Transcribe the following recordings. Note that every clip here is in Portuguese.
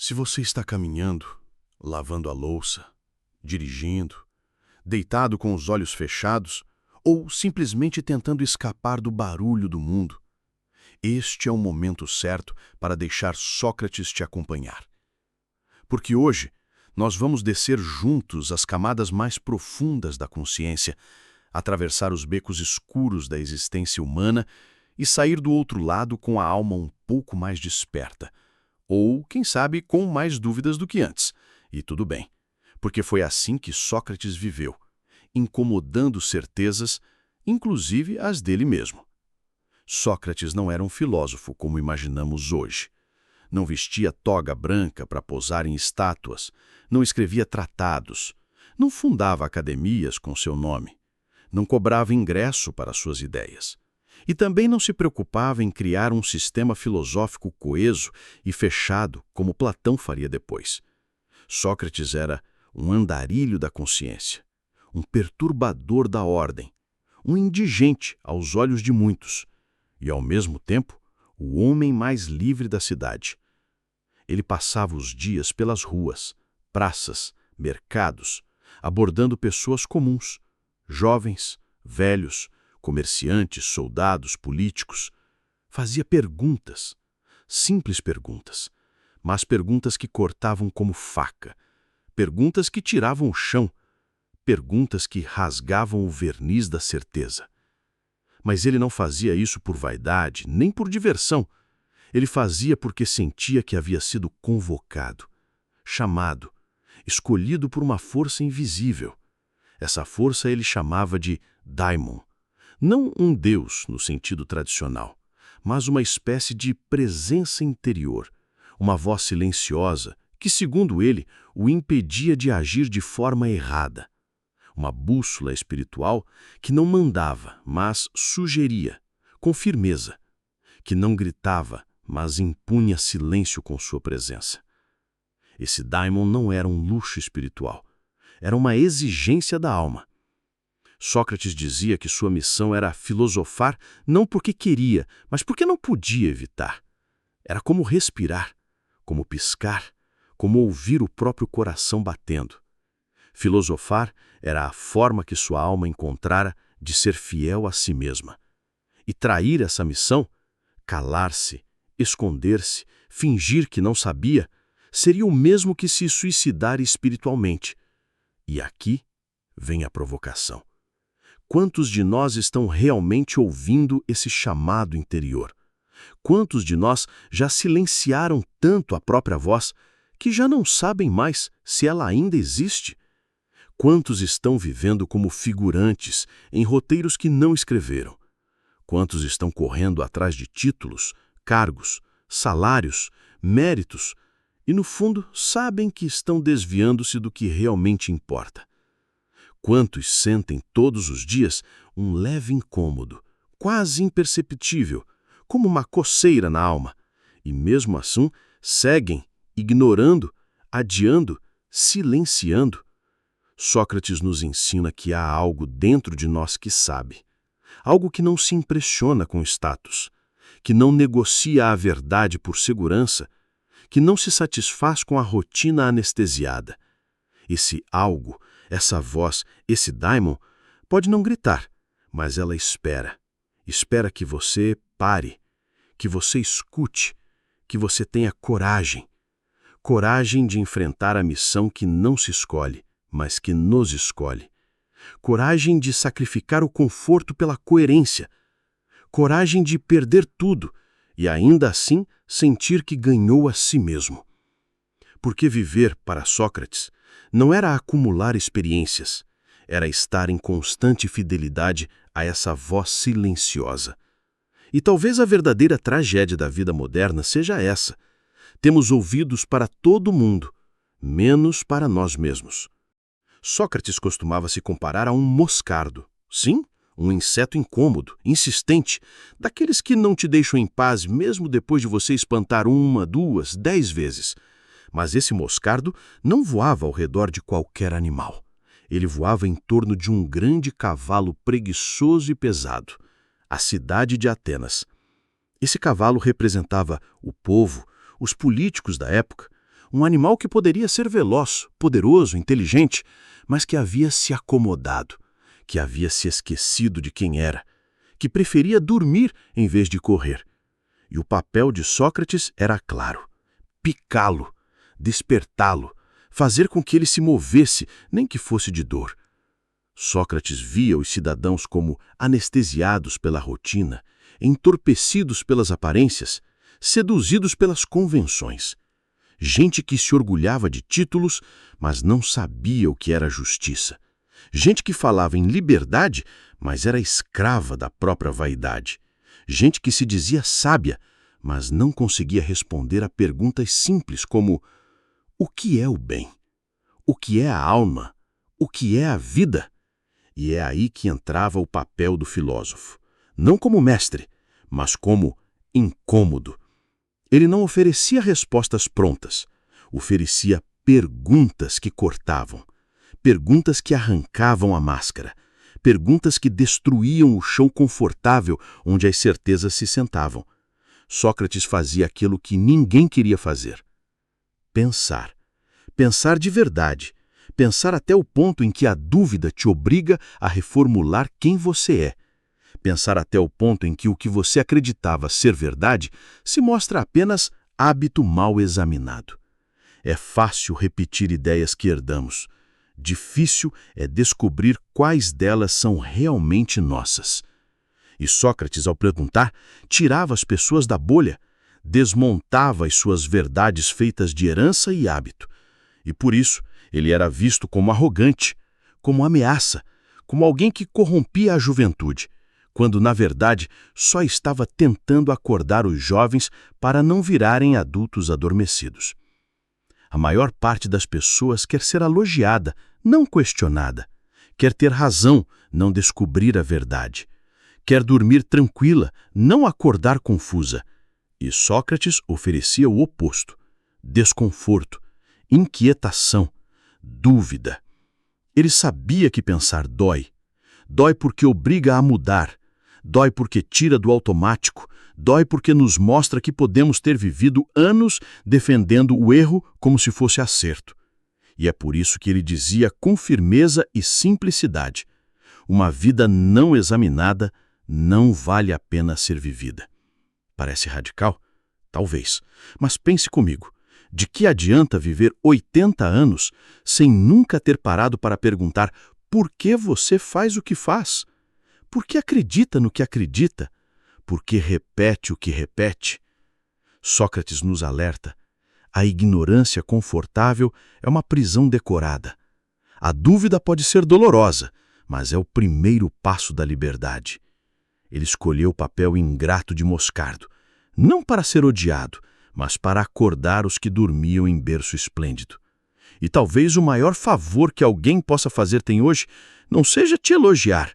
Se você está caminhando, lavando a louça, dirigindo, deitado com os olhos fechados ou simplesmente tentando escapar do barulho do mundo, este é o momento certo para deixar Sócrates te acompanhar. Porque hoje nós vamos descer juntos as camadas mais profundas da consciência, atravessar os becos escuros da existência humana e sair do outro lado com a alma um pouco mais desperta. Ou, quem sabe, com mais dúvidas do que antes. E tudo bem, porque foi assim que Sócrates viveu, incomodando certezas, inclusive as dele mesmo. Sócrates não era um filósofo como imaginamos hoje. Não vestia toga branca para posar em estátuas, não escrevia tratados, não fundava academias com seu nome, não cobrava ingresso para suas ideias. E também não se preocupava em criar um sistema filosófico coeso e fechado, como Platão faria depois. Sócrates era um andarilho da consciência, um perturbador da ordem, um indigente aos olhos de muitos, e, ao mesmo tempo, o homem mais livre da cidade. Ele passava os dias pelas ruas, praças, mercados, abordando pessoas comuns, jovens, velhos, comerciantes, soldados, políticos. Fazia perguntas, simples perguntas, mas perguntas que cortavam como faca, perguntas que tiravam o chão, perguntas que rasgavam o verniz da certeza. Mas ele não fazia isso por vaidade, nem por diversão. Ele fazia porque sentia que havia sido convocado, chamado, escolhido por uma força invisível. Essa força ele chamava de daimon. Não um deus no sentido tradicional, mas uma espécie de presença interior, uma voz silenciosa que, segundo ele, o impedia de agir de forma errada. Uma bússola espiritual que não mandava, mas sugeria, com firmeza, que não gritava, mas impunha silêncio com sua presença. Esse daimon não era um luxo espiritual, era uma exigência da alma. Sócrates dizia que sua missão era filosofar não porque queria, mas porque não podia evitar. Era como respirar, como piscar, como ouvir o próprio coração batendo. Filosofar era a forma que sua alma encontrara de ser fiel a si mesma. E trair essa missão, calar-se, esconder-se, fingir que não sabia, seria o mesmo que se suicidar espiritualmente. E aqui vem a provocação. Quantos de nós estão realmente ouvindo esse chamado interior? Quantos de nós já silenciaram tanto a própria voz que já não sabem mais se ela ainda existe? Quantos estão vivendo como figurantes em roteiros que não escreveram? Quantos estão correndo atrás de títulos, cargos, salários, méritos e, no fundo, sabem que estão desviando-se do que realmente importa? Quantos sentem todos os dias um leve incômodo, quase imperceptível, como uma coceira na alma, e mesmo assim seguem, ignorando, adiando, silenciando? Sócrates nos ensina que há algo dentro de nós que sabe, algo que não se impressiona com status, que não negocia a verdade por segurança, que não se satisfaz com a rotina anestesiada. Esse algo, essa voz, esse daimon, pode não gritar, mas ela espera. Espera que você pare, que você escute, que você tenha coragem. Coragem de enfrentar a missão que não se escolhe, mas que nos escolhe. Coragem de sacrificar o conforto pela coerência. Coragem de perder tudo e ainda assim sentir que ganhou a si mesmo. Porque viver, para Sócrates, não era acumular experiências, era estar em constante fidelidade a essa voz silenciosa. E talvez a verdadeira tragédia da vida moderna seja essa. Temos ouvidos para todo mundo, menos para nós mesmos. Sócrates costumava se comparar a um moscardo. Sim, um inseto incômodo, insistente, daqueles que não te deixam em paz mesmo depois de você espantar 1, 2, 10 vezes. Mas esse moscardo não voava ao redor de qualquer animal. Ele voava em torno de um grande cavalo preguiçoso e pesado, a cidade de Atenas. Esse cavalo representava o povo, os políticos da época, Um animal que poderia ser veloz, poderoso, inteligente, mas que havia se acomodado, que havia se esquecido de quem era, que preferia dormir em vez de correr. E o papel de Sócrates era claro: picá-lo, despertá-lo, fazer com que ele se movesse, nem que fosse de dor. Sócrates via os cidadãos como anestesiados pela rotina, entorpecidos pelas aparências, seduzidos pelas convenções. Gente que se orgulhava de títulos, mas não sabia o que era justiça. Gente que falava em liberdade, mas era escrava da própria vaidade. Gente que se dizia sábia, mas não conseguia responder a perguntas simples como: o que é o bem? O que é a alma? O que é a vida? E é aí que entrava o papel do filósofo. Não como mestre, mas como incômodo. Ele não oferecia respostas prontas. Oferecia perguntas que cortavam. Perguntas que arrancavam a máscara. Perguntas que destruíam o chão confortável onde as certezas se sentavam. Sócrates fazia aquilo que ninguém queria fazer: pensar. Pensar de verdade. Pensar até o ponto em que a dúvida te obriga a reformular quem você é. Pensar até o ponto em que o que você acreditava ser verdade se mostra apenas hábito mal examinado. É fácil repetir ideias que herdamos. Difícil é descobrir quais delas são realmente nossas. E Sócrates, ao perguntar, tirava as pessoas da bolha, desmontava as suas verdades feitas de herança e hábito. E por isso, ele era visto como arrogante, como ameaça, como alguém que corrompia a juventude, quando, na verdade, só estava tentando acordar os jovens para não virarem adultos adormecidos. A maior parte das pessoas quer ser elogiada, não questionada. Quer ter razão, não descobrir a verdade. Quer dormir tranquila, não acordar confusa. E Sócrates oferecia o oposto: desconforto, inquietação, dúvida. Ele sabia que pensar dói. Dói porque obriga a mudar. Dói porque tira do automático. Dói porque nos mostra que podemos ter vivido anos defendendo o erro como se fosse acerto. E é por isso que ele dizia com firmeza e simplicidade: uma vida não examinada não vale a pena ser vivida. Parece radical? Talvez. Mas pense comigo. De que adianta viver 80 anos sem nunca ter parado para perguntar por que você faz o que faz? Por que acredita no que acredita? Por que repete o que repete? Sócrates nos alerta: a ignorância confortável é uma prisão decorada. A dúvida pode ser dolorosa, mas é o primeiro passo da liberdade. Ele escolheu o papel ingrato de Moscardo, não para ser odiado, mas para acordar os que dormiam em berço esplêndido. E talvez o maior favor que alguém possa fazer-te hoje não seja te elogiar,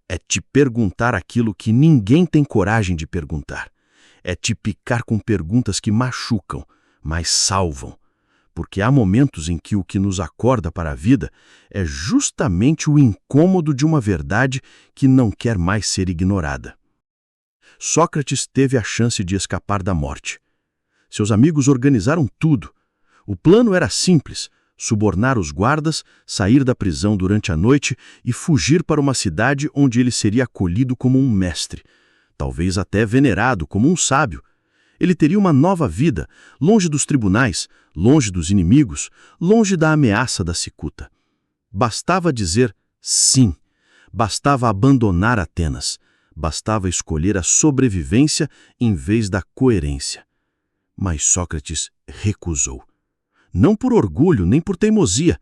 é te perguntar aquilo que ninguém tem coragem de perguntar. É te picar com perguntas que machucam, mas salvam. Porque há momentos em que o que nos acorda para a vida é justamente o incômodo de uma verdade que não quer mais ser ignorada. Sócrates teve a chance de escapar da morte. Seus amigos organizaram tudo. O plano era simples: subornar os guardas, sair da prisão durante a noite e fugir para uma cidade onde ele seria acolhido como um mestre, talvez até venerado como um sábio. Ele teria uma nova vida, longe dos tribunais, longe dos inimigos, longe da ameaça da cicuta. Bastava dizer sim, bastava abandonar Atenas, bastava escolher a sobrevivência em vez da coerência. Mas Sócrates recusou. Não por orgulho nem por teimosia,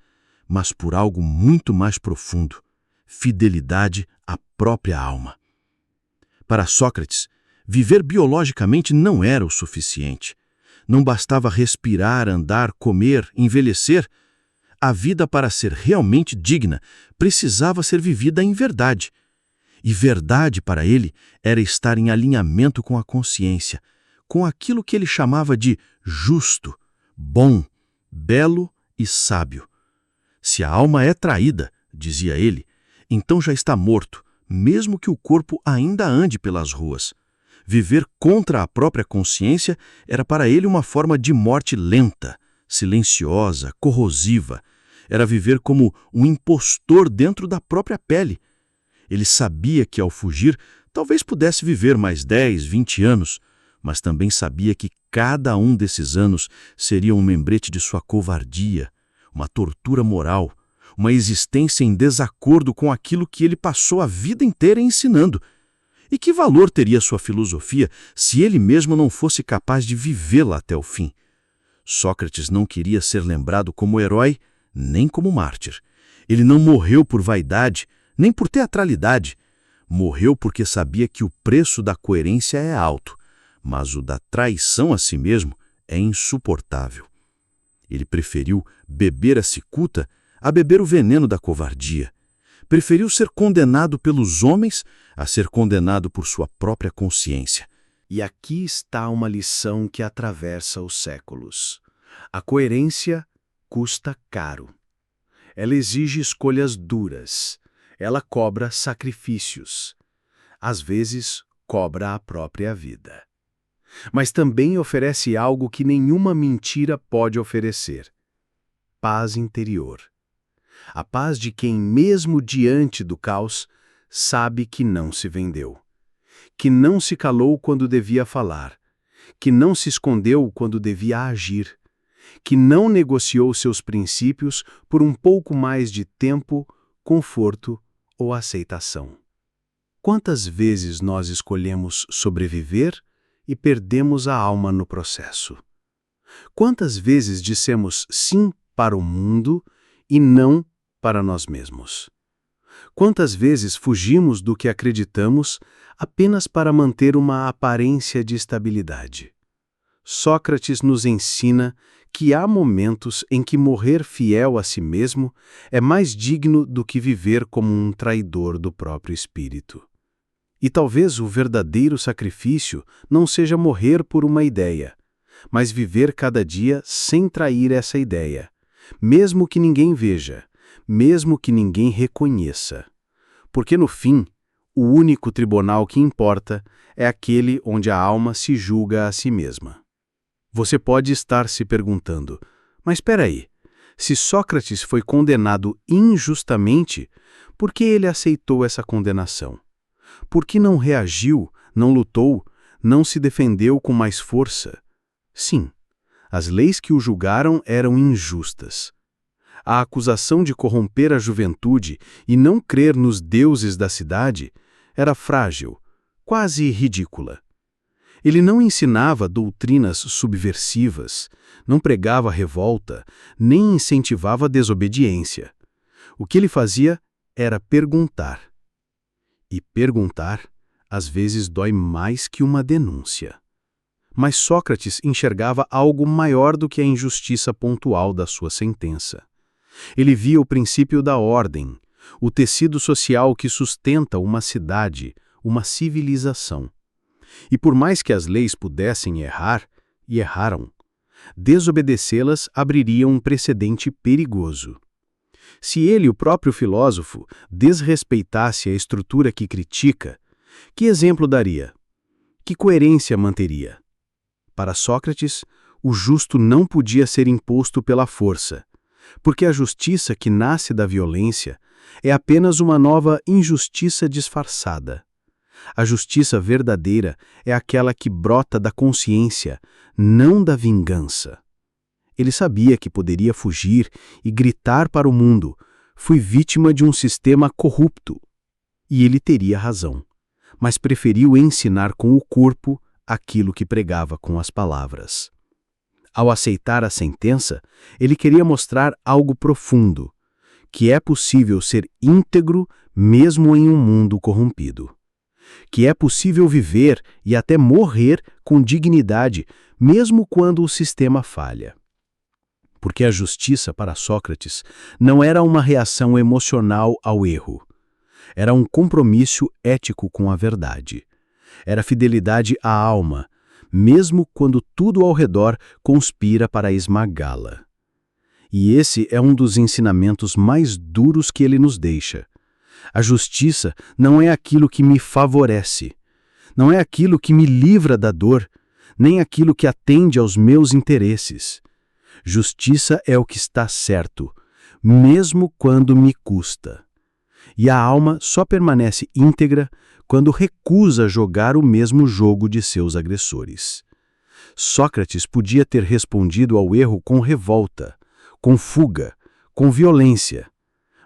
mas por algo muito mais profundo: fidelidade à própria alma. Para Sócrates, viver biologicamente não era o suficiente. Não bastava respirar, andar, comer, envelhecer. A vida, para ser realmente digna, precisava ser vivida em verdade. E verdade, para ele, era estar em alinhamento com a consciência, com aquilo que ele chamava de justo, bom, belo e sábio. Se a alma é traída, dizia ele, então já está morto, mesmo que o corpo ainda ande pelas ruas. Viver contra a própria consciência era para ele uma forma de morte lenta, silenciosa, corrosiva. Era viver como um impostor dentro da própria pele. Ele sabia que, ao fugir, talvez pudesse viver mais 10, 20 anos, mas também sabia que cada um desses anos seria um membrete de sua covardia, uma tortura moral, uma existência em desacordo com aquilo que ele passou a vida inteira ensinando. E que valor teria sua filosofia se ele mesmo não fosse capaz de vivê-la até o fim? Sócrates não queria ser lembrado como herói, nem como mártir. Ele não morreu por vaidade, nem por teatralidade. Morreu porque sabia que o preço da coerência é alto, mas o da traição a si mesmo é insuportável. Ele preferiu beber a cicuta a beber o veneno da covardia. Preferiu ser condenado pelos homens a ser condenado por sua própria consciência. E aqui está uma lição que atravessa os séculos. A coerência custa caro. Ela exige escolhas duras. Ela cobra sacrifícios. Às vezes, cobra a própria vida. Mas também oferece algo que nenhuma mentira pode oferecer: paz interior. A paz de quem, mesmo diante do caos, sabe que não se vendeu, que não se calou quando devia falar, que não se escondeu quando devia agir, que não negociou seus princípios por um pouco mais de tempo, conforto ou aceitação. Quantas vezes nós escolhemos sobreviver e perdemos a alma no processo? Quantas vezes dissemos sim para o mundo e não para nós mesmos? Quantas vezes fugimos do que acreditamos apenas para manter uma aparência de estabilidade? Sócrates nos ensina que há momentos em que morrer fiel a si mesmo é mais digno do que viver como um traidor do próprio espírito. E talvez o verdadeiro sacrifício não seja morrer por uma ideia, mas viver cada dia sem trair essa ideia, mesmo que ninguém veja, mesmo que ninguém reconheça. Porque no fim, o único tribunal que importa é aquele onde a alma se julga a si mesma. Você pode estar se perguntando, mas espera aí, se Sócrates foi condenado injustamente, por que ele aceitou essa condenação? Por que não reagiu, não lutou, não se defendeu com mais força? Sim, as leis que o julgaram eram injustas. A acusação de corromper a juventude e não crer nos deuses da cidade era frágil, quase ridícula. Ele não ensinava doutrinas subversivas, não pregava revolta, nem incentivava a desobediência. O que ele fazia era perguntar. E perguntar, às vezes, dói mais que uma denúncia. Mas Sócrates enxergava algo maior do que a injustiça pontual da sua sentença. Ele via o princípio da ordem, o tecido social que sustenta uma cidade, uma civilização. E por mais que as leis pudessem errar, e erraram, desobedecê-las abriria um precedente perigoso. Se ele, o próprio filósofo, desrespeitasse a estrutura que critica, que exemplo daria? Que coerência manteria? Para Sócrates, o justo não podia ser imposto pela força, porque a justiça que nasce da violência é apenas uma nova injustiça disfarçada. A justiça verdadeira é aquela que brota da consciência, não da vingança. Ele sabia que poderia fugir e gritar para o mundo: fui vítima de um sistema corrupto. E ele teria razão, mas preferiu ensinar com o corpo aquilo que pregava com as palavras. Ao aceitar a sentença, ele queria mostrar algo profundo, que é possível ser íntegro mesmo em um mundo corrompido. Que é possível viver e até morrer com dignidade, mesmo quando o sistema falha. Porque a justiça para Sócrates não era uma reação emocional ao erro. Era um compromisso ético com a verdade. Era fidelidade à alma, mesmo quando tudo ao redor conspira para esmagá-la. E esse é um dos ensinamentos mais duros que ele nos deixa. A justiça não é aquilo que me favorece, não é aquilo que me livra da dor, nem aquilo que atende aos meus interesses. Justiça é o que está certo, mesmo quando me custa. E a alma só permanece íntegra quando recusa jogar o mesmo jogo de seus agressores. Sócrates podia ter respondido ao erro com revolta, com fuga, com violência,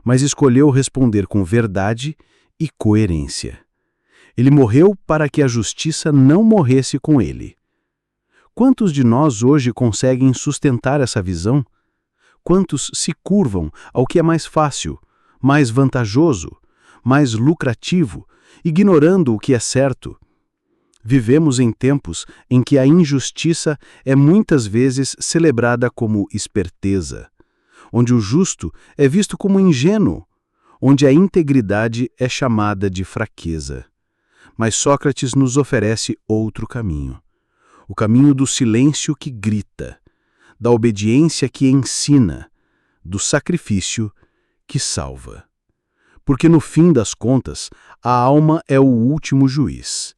mas escolheu responder com verdade e coerência. Ele morreu para que a justiça não morresse com ele. Quantos de nós hoje conseguem sustentar essa visão? Quantos se curvam ao que é mais fácil, mais vantajoso, mais lucrativo, ignorando o que é certo? Vivemos em tempos em que a injustiça é muitas vezes celebrada como esperteza, onde o justo é visto como ingênuo, onde a integridade é chamada de fraqueza. Mas Sócrates nos oferece outro caminho. O caminho do silêncio que grita, da obediência que ensina, do sacrifício que salva. Porque no fim das contas, a alma é o último juiz.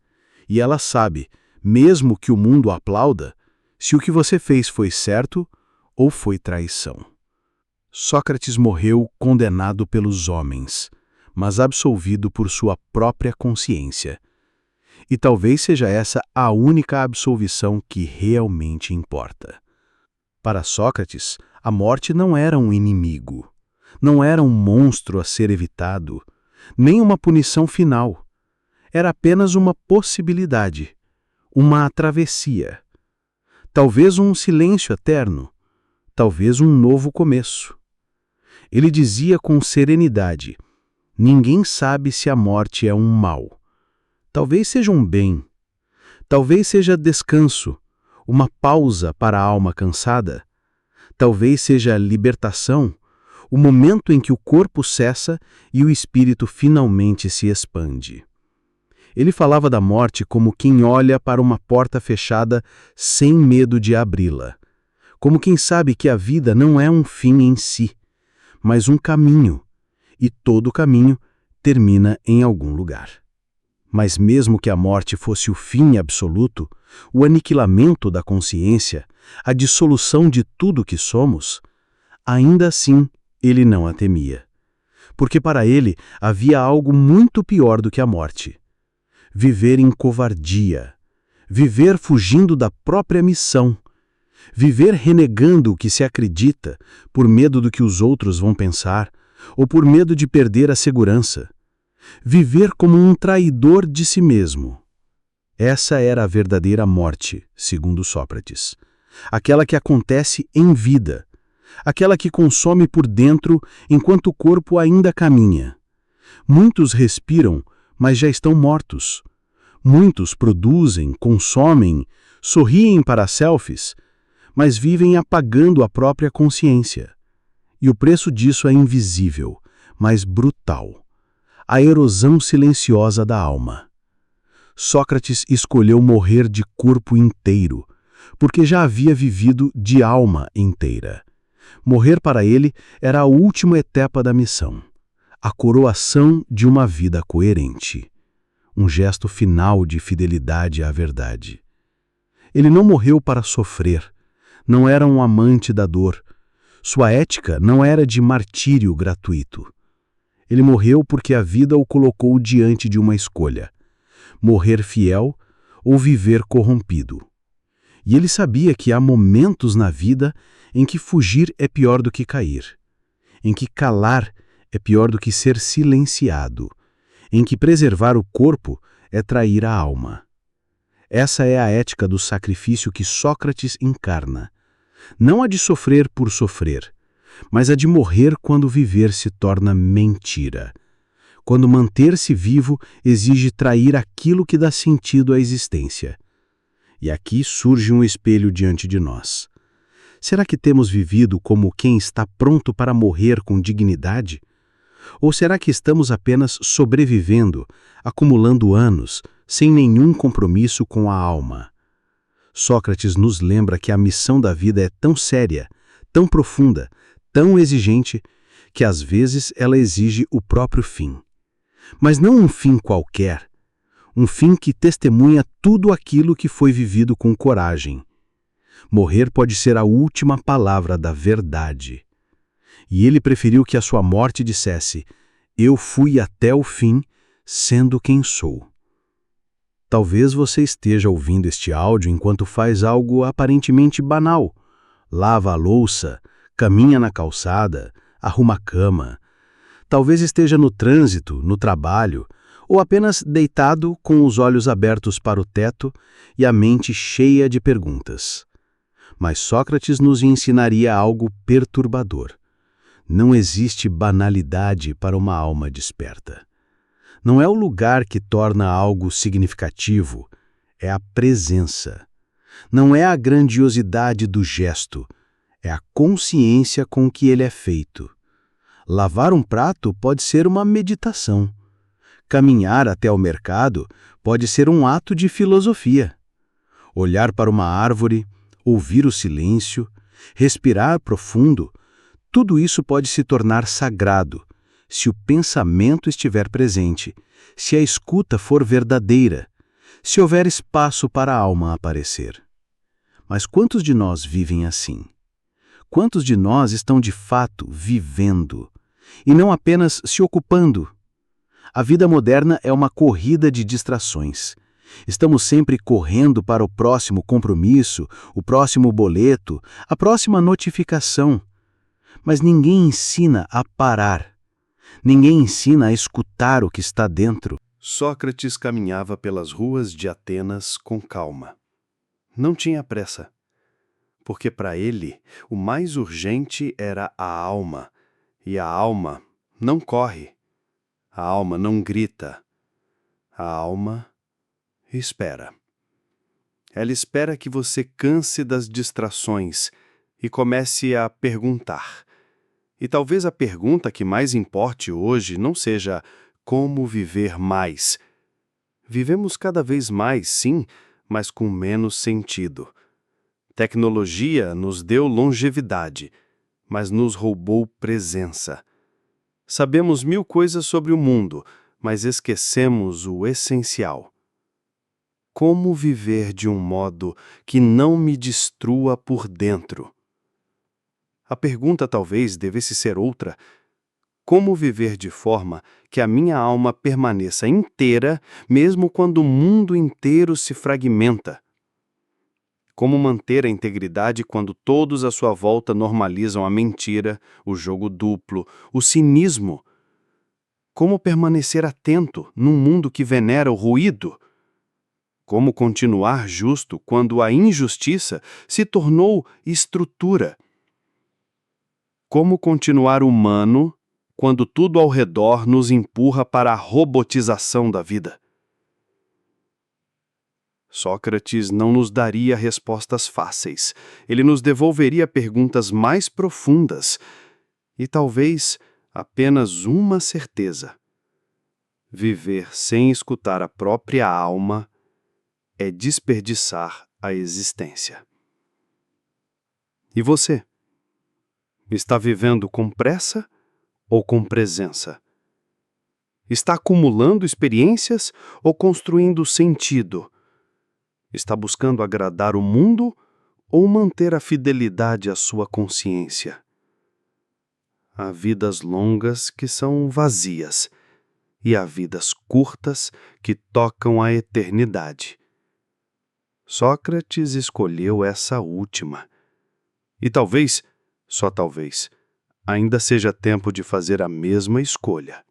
E ela sabe, mesmo que o mundo aplauda, se o que você fez foi certo ou foi traição. Sócrates morreu condenado pelos homens, mas absolvido por sua própria consciência. E talvez seja essa a única absolvição que realmente importa. Para Sócrates, a morte não era um inimigo, não era um monstro a ser evitado, nem uma punição final. Era apenas uma possibilidade, uma travessia. Talvez um silêncio eterno, talvez um novo começo. Ele dizia com serenidade: ninguém sabe se a morte é um mal. Talvez seja um bem. Talvez seja descanso, uma pausa para a alma cansada. Talvez seja libertação, o momento em que o corpo cessa e o espírito finalmente se expande. Ele falava da morte como quem olha para uma porta fechada sem medo de abri-la, como quem sabe que a vida não é um fim em si, mas um caminho, e todo caminho termina em algum lugar. Mas mesmo que a morte fosse o fim absoluto, o aniquilamento da consciência, a dissolução de tudo que somos, ainda assim ele não a temia. Porque para ele havia algo muito pior do que a morte. Viver em covardia, viver fugindo da própria missão, viver renegando o que se acredita por medo do que os outros vão pensar ou por medo de perder a segurança. Viver como um traidor de si mesmo. Essa era a verdadeira morte, segundo Sócrates. Aquela que acontece em vida. Aquela que consome por dentro enquanto o corpo ainda caminha. Muitos respiram, mas já estão mortos. Muitos produzem, consomem, sorriem para selfies, mas vivem apagando a própria consciência. E o preço disso é invisível, mas brutal. A erosão silenciosa da alma. Sócrates escolheu morrer de corpo inteiro, porque já havia vivido de alma inteira. Morrer para ele era a última etapa da missão, a coroação de uma vida coerente, um gesto final de fidelidade à verdade. Ele não morreu para sofrer, não era um amante da dor, sua ética não era de martírio gratuito. Ele morreu porque a vida o colocou diante de uma escolha: morrer fiel ou viver corrompido. E ele sabia que há momentos na vida em que fugir é pior do que cair, em que calar é pior do que ser silenciado, em que preservar o corpo é trair a alma. Essa é a ética do sacrifício que Sócrates encarna. Não a de sofrer por sofrer, mas a de morrer quando viver se torna mentira. Quando manter-se vivo exige trair aquilo que dá sentido à existência. E aqui surge um espelho diante de nós. Será que temos vivido como quem está pronto para morrer com dignidade? Ou será que estamos apenas sobrevivendo, acumulando anos, sem nenhum compromisso com a alma? Sócrates nos lembra que a missão da vida é tão séria, tão profunda, tão exigente, que às vezes ela exige o próprio fim. Mas não um fim qualquer, um fim que testemunha tudo aquilo que foi vivido com coragem. Morrer pode ser a última palavra da verdade. E ele preferiu que a sua morte dissesse: eu fui até o fim, sendo quem sou. Talvez você esteja ouvindo este áudio enquanto faz algo aparentemente banal. Lava a louça, caminha na calçada, arruma a cama. Talvez esteja no trânsito, no trabalho, ou apenas deitado com os olhos abertos para o teto e a mente cheia de perguntas. Mas Sócrates nos ensinaria algo perturbador. Não existe banalidade para uma alma desperta. Não é o lugar que torna algo significativo, é a presença. Não é a grandiosidade do gesto, é a consciência com que ele é feito. Lavar um prato pode ser uma meditação. Caminhar até o mercado pode ser um ato de filosofia. Olhar para uma árvore, ouvir o silêncio, respirar profundo, tudo isso pode se tornar sagrado, se o pensamento estiver presente, se a escuta for verdadeira, se houver espaço para a alma aparecer. Mas quantos de nós vivem assim? Quantos de nós estão de fato vivendo, e não apenas se ocupando? A vida moderna é uma corrida de distrações. Estamos sempre correndo para o próximo compromisso, o próximo boleto, a próxima notificação. Mas ninguém ensina a parar. Ninguém ensina a escutar o que está dentro. Sócrates caminhava pelas ruas de Atenas com calma. Não tinha pressa, porque para ele o mais urgente era a alma, e a alma não corre, a alma não grita, a alma espera. Ela espera que você canse das distrações e comece a perguntar. E talvez a pergunta que mais importe hoje não seja como viver mais. Vivemos cada vez mais, sim, mas com menos sentido. Tecnologia nos deu longevidade, mas nos roubou presença. Sabemos 1000 coisas sobre o mundo, mas esquecemos o essencial. Como viver de um modo que não me destrua por dentro? A pergunta talvez devesse ser outra. Como viver de forma que a minha alma permaneça inteira, mesmo quando o mundo inteiro se fragmenta? Como manter a integridade quando todos à sua volta normalizam a mentira, o jogo duplo, o cinismo? Como permanecer atento num mundo que venera o ruído? Como continuar justo quando a injustiça se tornou estrutura? Como continuar humano quando tudo ao redor nos empurra para a robotização da vida? Sócrates não nos daria respostas fáceis. Ele nos devolveria perguntas mais profundas e talvez apenas uma certeza. Viver sem escutar a própria alma é desperdiçar a existência. E você? Está vivendo com pressa ou com presença? Está acumulando experiências ou construindo sentido? Está buscando agradar o mundo ou manter a fidelidade à sua consciência? Há vidas longas que são vazias e há vidas curtas que tocam a eternidade. Sócrates escolheu essa última. E talvez, só talvez, ainda seja tempo de fazer a mesma escolha.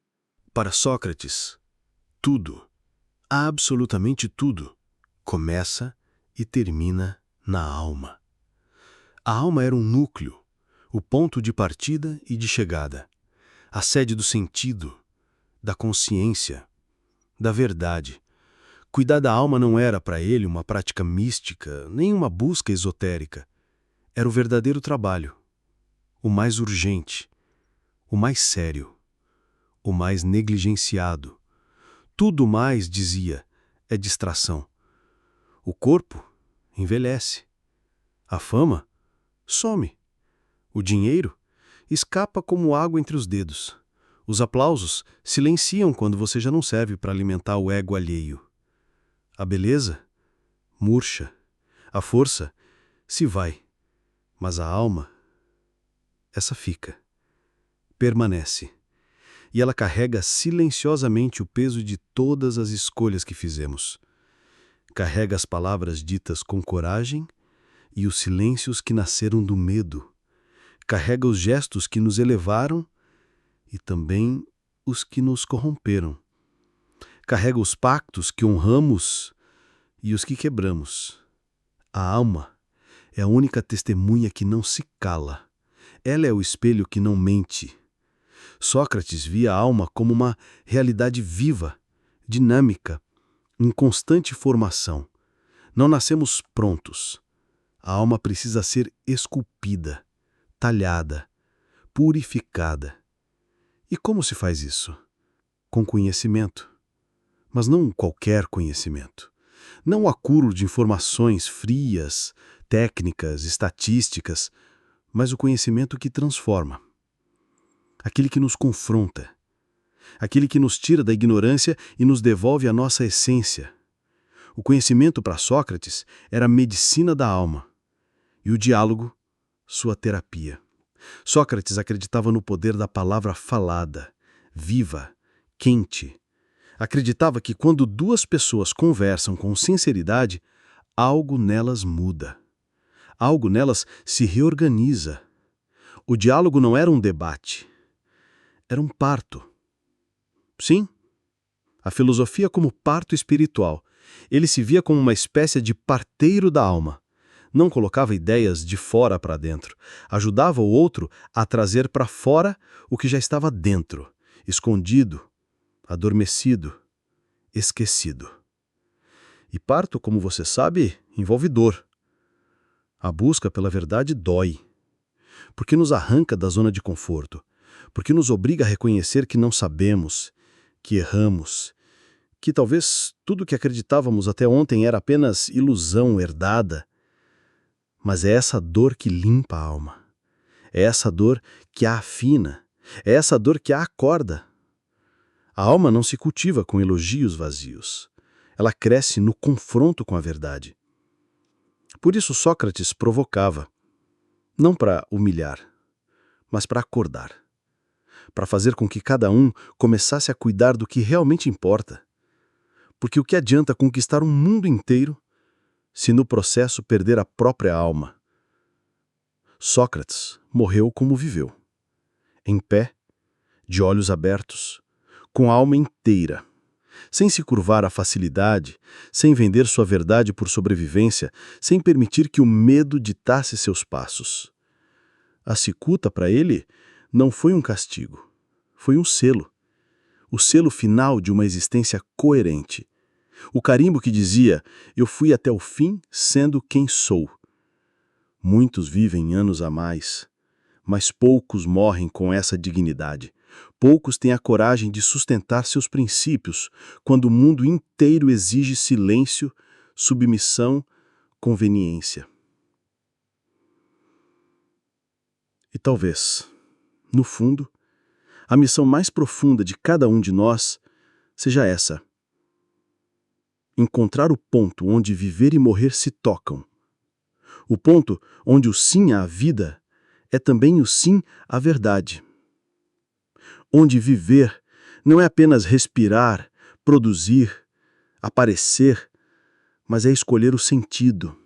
Para Sócrates, tudo, absolutamente tudo, começa e termina na alma. A alma era um núcleo, o ponto de partida e de chegada, a sede do sentido, da consciência, da verdade. Cuidar da alma não era para ele uma prática mística, nem uma busca esotérica. Era o verdadeiro trabalho, o mais urgente, o mais sério, o mais negligenciado. Tudo mais, dizia, é distração. O corpo envelhece. A fama some. O dinheiro escapa como água entre os dedos. Os aplausos silenciam quando você já não serve para alimentar o ego alheio. A beleza murcha. A força se vai, mas a alma, essa fica, permanece. E ela carrega silenciosamente o peso de todas as escolhas que fizemos. Carrega as palavras ditas com coragem e os silêncios que nasceram do medo. Carrega os gestos que nos elevaram e também os que nos corromperam. Carrega os pactos que honramos e os que quebramos. A alma é a única testemunha que não se cala. Ela é o espelho que não mente. Sócrates via a alma como uma realidade viva, dinâmica, em constante formação. Não nascemos prontos. A alma precisa ser esculpida, talhada, purificada. E como se faz isso? Com conhecimento. Mas não qualquer conhecimento. Não o acúmulo de informações frias, técnicas, estatísticas, mas o conhecimento que transforma. Aquele que nos confronta. Aquele que nos tira da ignorância e nos devolve a nossa essência. O conhecimento para Sócrates era a medicina da alma. E o diálogo, sua terapia. Sócrates acreditava no poder da palavra falada, viva, quente. Acreditava que quando duas pessoas conversam com sinceridade, algo nelas muda. Algo nelas se reorganiza. O diálogo não era um debate. Era um parto. Sim, a filosofia como parto espiritual. Ele se via como uma espécie de parteiro da alma. Não colocava ideias de fora para dentro. Ajudava o outro a trazer para fora o que já estava dentro, escondido, adormecido, esquecido. E parto, como você sabe, envolve dor. A busca pela verdade dói. Porque nos arranca da zona de conforto. Porque nos obriga a reconhecer que não sabemos, que erramos, que talvez tudo que acreditávamos até ontem era apenas ilusão herdada. Mas é essa dor que limpa a alma. É essa dor que a afina. É essa dor que a acorda. A alma não se cultiva com elogios vazios. Ela cresce no confronto com a verdade. Por isso Sócrates provocava, não para humilhar, mas para acordar. Para fazer com que cada um começasse a cuidar do que realmente importa. Porque o que adianta conquistar um mundo inteiro se no processo perder a própria alma? Sócrates morreu como viveu, em pé, de olhos abertos, com a alma inteira, sem se curvar à facilidade, sem vender sua verdade por sobrevivência, sem permitir que o medo ditasse seus passos. A cicuta, para ele, não foi um castigo, foi um selo. O selo final de uma existência coerente. O carimbo que dizia, eu fui até o fim sendo quem sou. Muitos vivem anos a mais, mas poucos morrem com essa dignidade. Poucos têm a coragem de sustentar seus princípios quando o mundo inteiro exige silêncio, submissão, conveniência. E talvez, no fundo, a missão mais profunda de cada um de nós seja essa. Encontrar o ponto onde viver e morrer se tocam. O ponto onde o sim à vida é também o sim à verdade. Onde viver não é apenas respirar, produzir, aparecer, mas é escolher o sentido,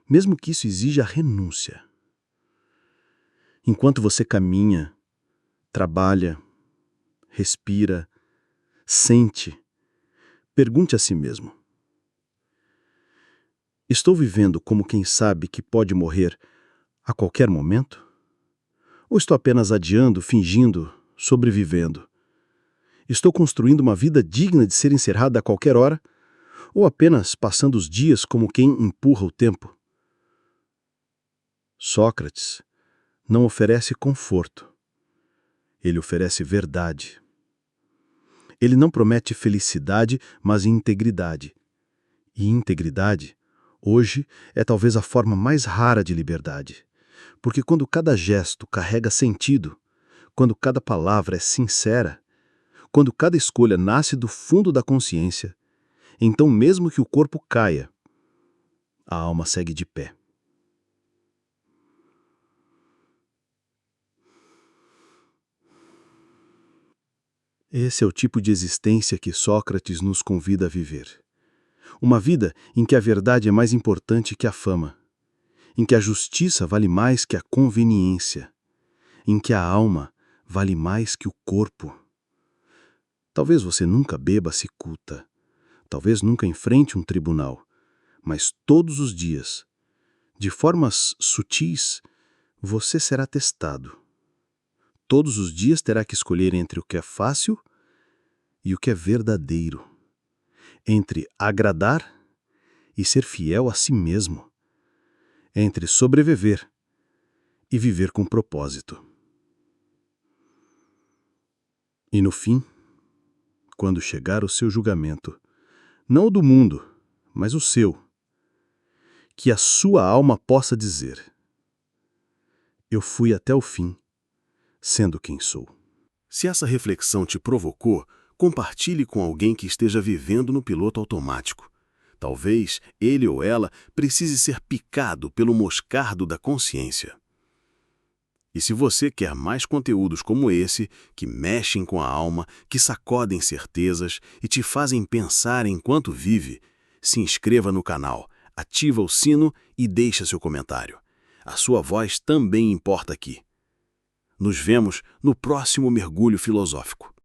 mesmo que isso exija renúncia. Enquanto você caminha, trabalha, respira, sente, pergunte a si mesmo: estou vivendo como quem sabe que pode morrer a qualquer momento? Ou estou apenas adiando, fingindo, sobrevivendo? Estou construindo uma vida digna de ser encerrada a qualquer hora? Ou apenas passando os dias como quem empurra o tempo? Sócrates não oferece conforto. Ele oferece verdade. Ele não promete felicidade, mas integridade. E integridade, hoje, é talvez a forma mais rara de liberdade. Porque quando cada gesto carrega sentido, quando cada palavra é sincera, quando cada escolha nasce do fundo da consciência, então mesmo que o corpo caia, a alma segue de pé. Esse é o tipo de existência que Sócrates nos convida a viver. Uma vida em que a verdade é mais importante que a fama, em que a justiça vale mais que a conveniência, em que a alma vale mais que o corpo. Talvez você nunca beba cicuta, talvez nunca enfrente um tribunal, mas todos os dias, de formas sutis, você será testado. Todos os dias terá que escolher entre o que é fácil e o que é verdadeiro, entre agradar e ser fiel a si mesmo, entre sobreviver e viver com propósito. E no fim, quando chegar o seu julgamento, não o do mundo, mas o seu, que a sua alma possa dizer: eu fui até o fim, sendo quem sou. Se essa reflexão te provocou, compartilhe com alguém que esteja vivendo no piloto automático. Talvez ele ou ela precise ser picado pelo moscardo da consciência. E se você quer mais conteúdos como esse, que mexem com a alma, que sacodem certezas e te fazem pensar enquanto vive, se inscreva no canal, ativa o sino e deixa seu comentário. A sua voz também importa aqui. Nos vemos no próximo mergulho filosófico.